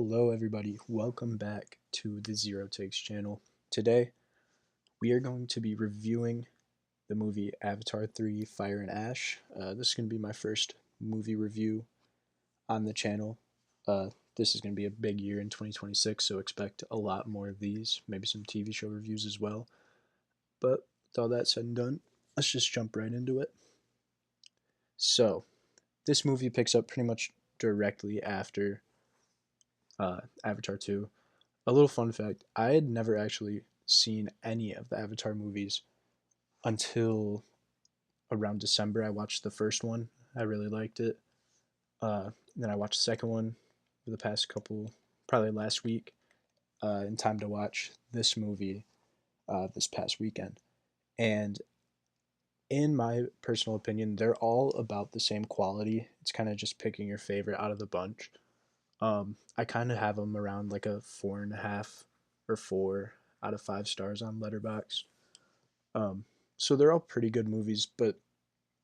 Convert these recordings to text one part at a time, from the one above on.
Hello, everybody. Welcome back to the ZeroTakes channel. Today, we are going to be reviewing the movie Avatar 3 Fire and Ash. This is going to be my first movie review on the channel. This is going to be a big year in 2026, so expect a lot more of these, maybe some TV show reviews as well. But with all that said and done, let's just jump right into it. So, this movie picks up pretty much directly after Avatar 2. A little fun fact, I had never actually seen any of the Avatar movies until around December. I watched the first one. I really liked it. Then I watched the second one for the past couple, probably last week, in time to watch this movie this past weekend. And in my personal opinion, they're all about the same quality. It's kind of just picking your favorite out of the bunch. I kind of have them around like a 4.5 or 4 out of 5 stars on Letterboxd. Um, so they're all pretty good movies, but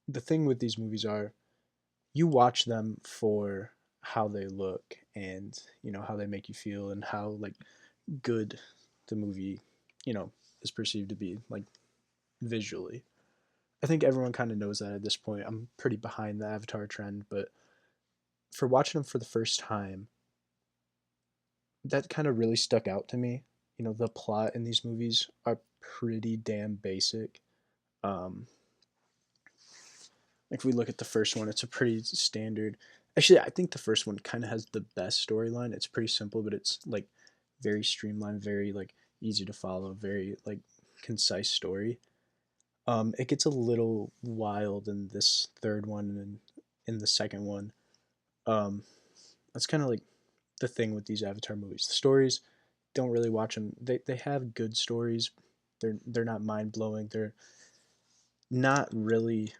the thing with these movies are you watch them for how they look and how they make you feel and how like good the movie is perceived to be like visually. I think everyone kind of knows that at this point. I'm pretty behind the Avatar trend, but for watching them for the first time, that kind of really stuck out to me. The plot in these movies are pretty damn basic. Um, like if we look at the first one, it's a pretty standard. Actually, I think the first one kind of has the best storyline. It's pretty simple, but it's like very streamlined, very like easy to follow, very like concise story. It gets a little wild in this third one and in the second one. Um, that's kind of like the thing with these Avatar movies. The stories don't really watch them. They have good stories. They're not mind blowing. They're not really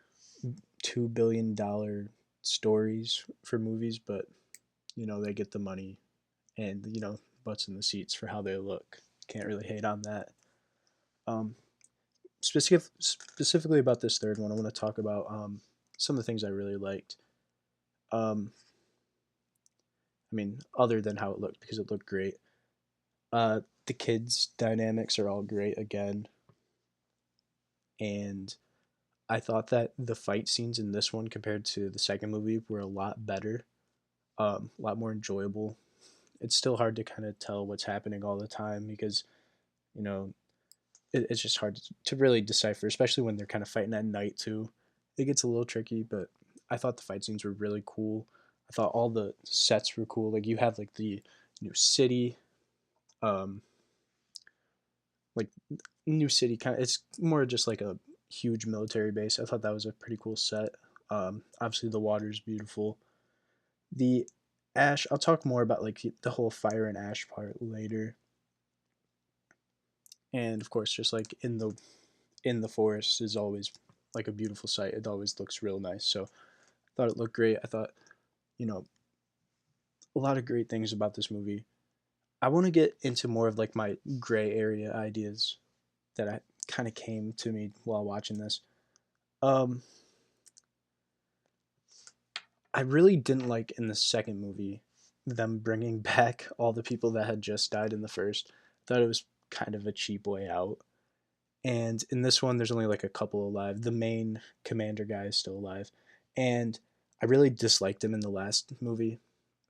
$2 billion stories for movies, but they get the money and butts in the seats for how they look. Can't really hate on that. Um, specifically about this third one, I want to talk about some of the things I really liked. Um, I mean, other than how it looked, because it looked great. The kids' dynamics are all great again, and I thought that the fight scenes in this one compared to the second movie were a lot better, a lot more enjoyable. It's still hard to kind of tell what's happening all the time because you know it's just hard to really decipher, especially when they're kind of fighting at night too. It gets a little tricky, but I thought the fight scenes were really cool. I thought all the sets were cool. Like you have like the new city, um, like new city kind of. It's more just like a huge military base. I thought that was a pretty cool set. Obviously the water is beautiful. The ash. I'll talk more about like the whole fire and ash part later. And of course, just like in the forest is always like a beautiful sight. It always looks real nice. So I thought it looked great. I thought you know a lot of great things about this movie. I want to get into more of like my gray area ideas that I kind of came to me while watching this. Um, I really didn't like in the second movie them bringing back all the people that had just died in the first. Thought it was kind of a cheap way out. And in this one, there's only like a couple alive. The main commander guy is still alive, and I really disliked him in the last movie.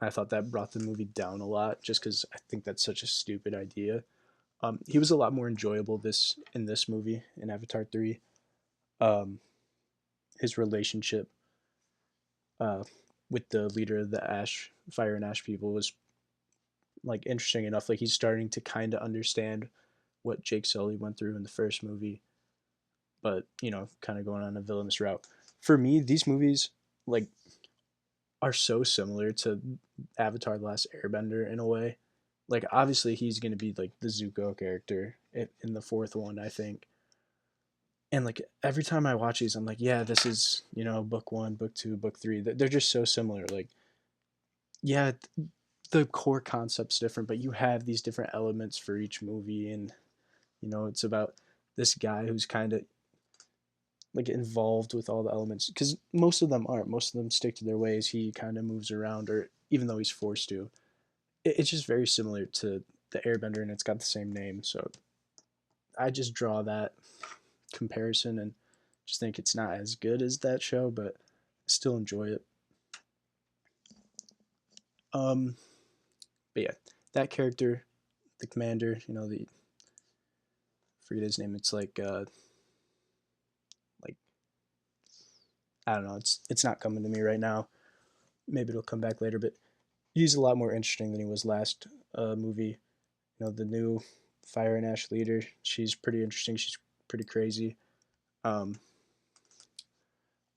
I thought that brought the movie down a lot, just because I think that's such a stupid idea. He was a lot more enjoyable this movie in Avatar 3. Um, his relationship uh, with the leader of the Ash Fire and Ash people was like interesting enough. Like he's starting to kind of understand what Jake Sully went through in the first movie, but kind of going on a villainous route. For me, these movies like are so similar to Avatar: The Last Airbender in a way. Like obviously he's gonna be like the Zuko character in the fourth one, I think. And like every time I watch these, I'm like, yeah, this is book one, book two, book three. They're just so similar. Like, yeah, the core concept's different, but you have these different elements for each movie, and it's about this guy who's kind of like involved with all the elements because most of them aren't. Most of them stick to their ways. He kind of moves around, or even though he's forced to. it's just very similar to the Airbender, and it's got the same name. So I just draw that comparison and just think it's not as good as that show, but still enjoy it. Um, but yeah, that character, the commander, the forget his name. It's like I don't know. It's not coming to me right now. Maybe it'll come back later. But he's a lot more interesting than he was last movie. The new Fire and Ash leader. She's pretty interesting. She's pretty crazy. Um,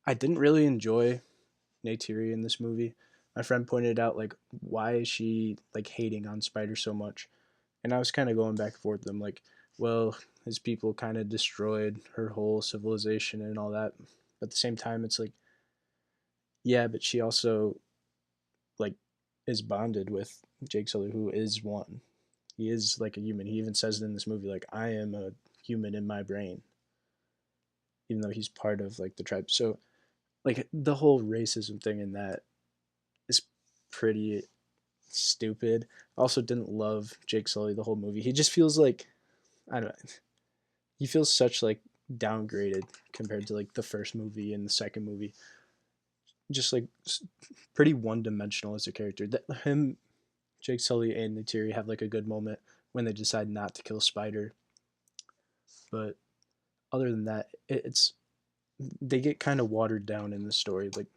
I didn't really enjoy Neytiri in this movie. My friend pointed out like why is she like hating on Spider so much, and I was kind of going back and forth with them like, well, his people kind of destroyed her whole civilization and all that. But at the same time, it's like, yeah, but she also like is bonded with Jake Sully, who is one. He is like a human. He even says it in this movie, like I am a human in my brain, even though he's part of like the tribe. So like the whole racism thing in that is pretty stupid. I also didn't love Jake Sully the whole movie. He just feels like I don't know. He feels such like downgraded compared to like the first movie and the second movie. Just like pretty one dimensional as a character. That him, Jake Sully, and Neytiri have like a good moment when they decide not to kill Spider. But other than that, it's they get kind of watered down in the story. Like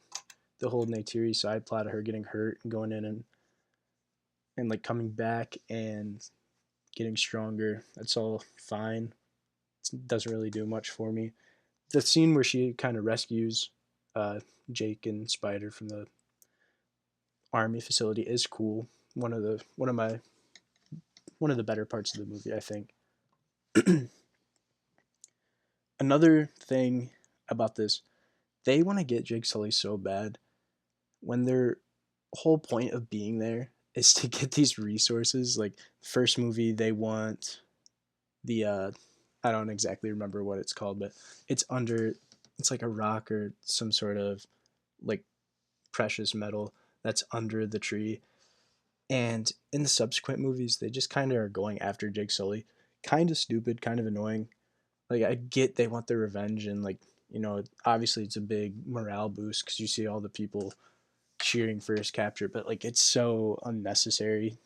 the whole Neytiri side plot of her getting hurt and going in and like coming back and getting stronger. That's all fine. It doesn't really do much for me. The scene where she kind of rescues uh, Jake and Spider from the army facility is cool. One of the better parts of the movie, I think. Another thing about this, they want to get Jake Sully so bad when their whole point of being there is to get these resources. Like first movie, they want the I don't exactly remember what it's called, but it's under it's like a rock or some sort of like precious metal that's under the tree. And in the subsequent movies, they just kind of are going after Jake Sully. Kind of stupid, kind of annoying. Like I get they want their revenge and like obviously it's a big morale boost because you see all the people cheering for his capture, but like it's so unnecessary.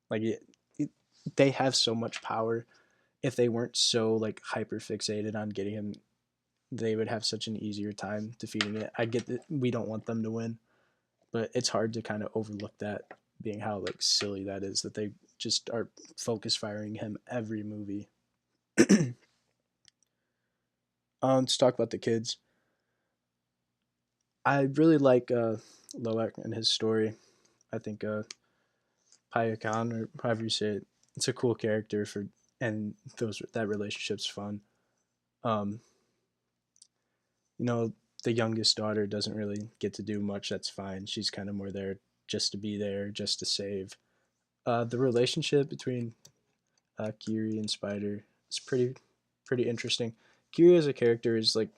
Like they have so much power. If they weren't so like hyper fixated on getting him, they would have such an easier time defeating it. I get that we don't want them to win, but it's hard to kind of overlook that, being how like silly that is that they just are focus firing him every movie. Let's talk about the kids. I really like Loak and his story. I think Paya Khan, or however you say it, it's a cool character for, and that relationship's fun. Um, you know, the youngest daughter doesn't really get to do much. That's fine. She's kind of more there just to be there, just to save. The relationship between Kiri and Spider is pretty interesting. Kiri as a character is like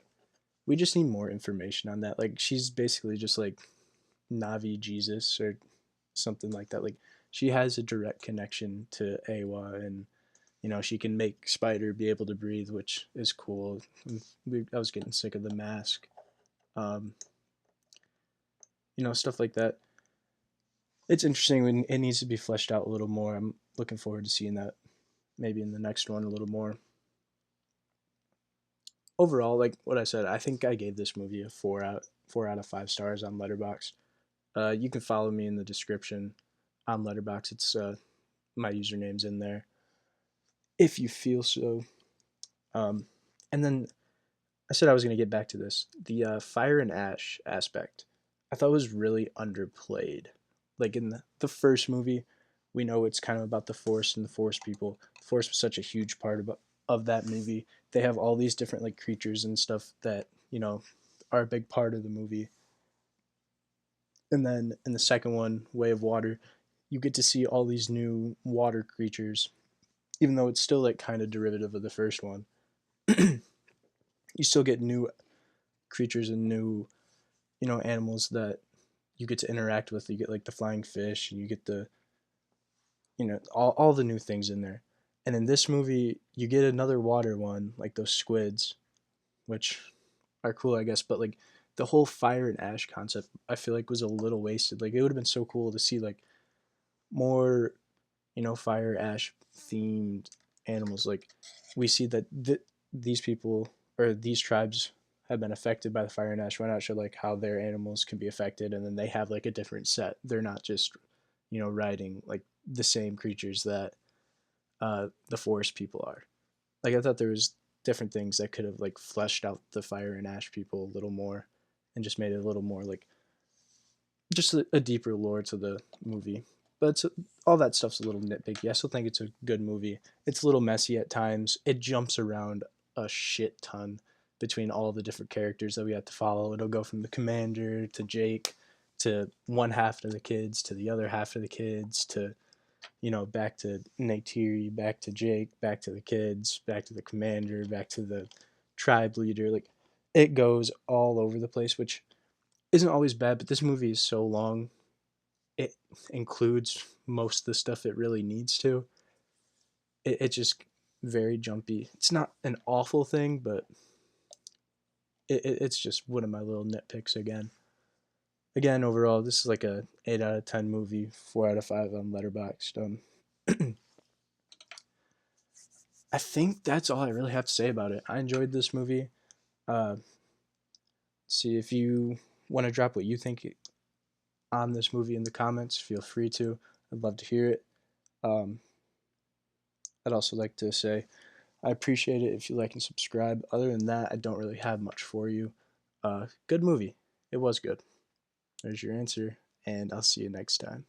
we just need more information on that. Like she's basically just like Navi Jesus or something like that. Like she has a direct connection to Awa, and she can make Spider be able to breathe, which is cool. I was getting sick of the mask. Um, stuff like that. It's interesting when it needs to be fleshed out a little more. I'm looking forward to seeing that maybe in the next one a little more. Overall, like what I said, I think I gave this movie a 4 out of 5 stars on Letterboxd. You can follow me in the description on Letterboxd. It's my username's in there if you feel so. Um, and then I said I was going to get back to this. The fire and ash aspect, I thought was really underplayed. Like in the first movie, we know it's kind of about the Force and the Force people. The Force was such a huge part of that movie. They have all these different like creatures and stuff that are a big part of the movie. And then in the second one, Way of Water, you get to see all these new water creatures, even though it's still like kind of derivative of the first one. You still get new creatures and new animals that you get to interact with. You get like the flying fish, and you get the all the new things in there. And in this movie, you get another water one, like those squids, which are cool, I guess. But like the whole fire and ash concept, I feel like was a little wasted. Like it would have been so cool to see like more, fire ash themed animals. Like we see that these people or these tribes have been affected by the fire and ash. Why not show like how their animals can be affected, and then they have like a different set. They're not just riding like the same creatures that the forest people are. Like I thought there was different things that could have like fleshed out the fire and ash people a little more, and just made it a little more like just a deeper lore to the movie. But all that stuff's a little nitpicky. I still think it's a good movie. It's a little messy at times. It jumps around a shit ton between all the different characters that we have to follow. It'll go from the commander to Jake to one half of the kids to the other half of the kids to back to Neytiri, back to Jake, back to the kids, back to the commander, back to the tribe leader. Like it goes all over the place, which isn't always bad. But this movie is so long, it includes most of the stuff it really needs to. It's just very jumpy. It's not an awful thing, but it's just one of my little nitpicks again. Again, overall, this is like a 8 out of 10 movie, 4 out of 5 on Letterboxd. I think that's all I really have to say about it. I enjoyed this movie. Uh, see if you want to drop what you think on this movie in the comments. Feel free to. I'd love to hear it. Um, I'd also like to say I appreciate it if you like and subscribe. Other than that, I don't really have much for you. Good movie. It was good. There's your answer, and I'll see you next time.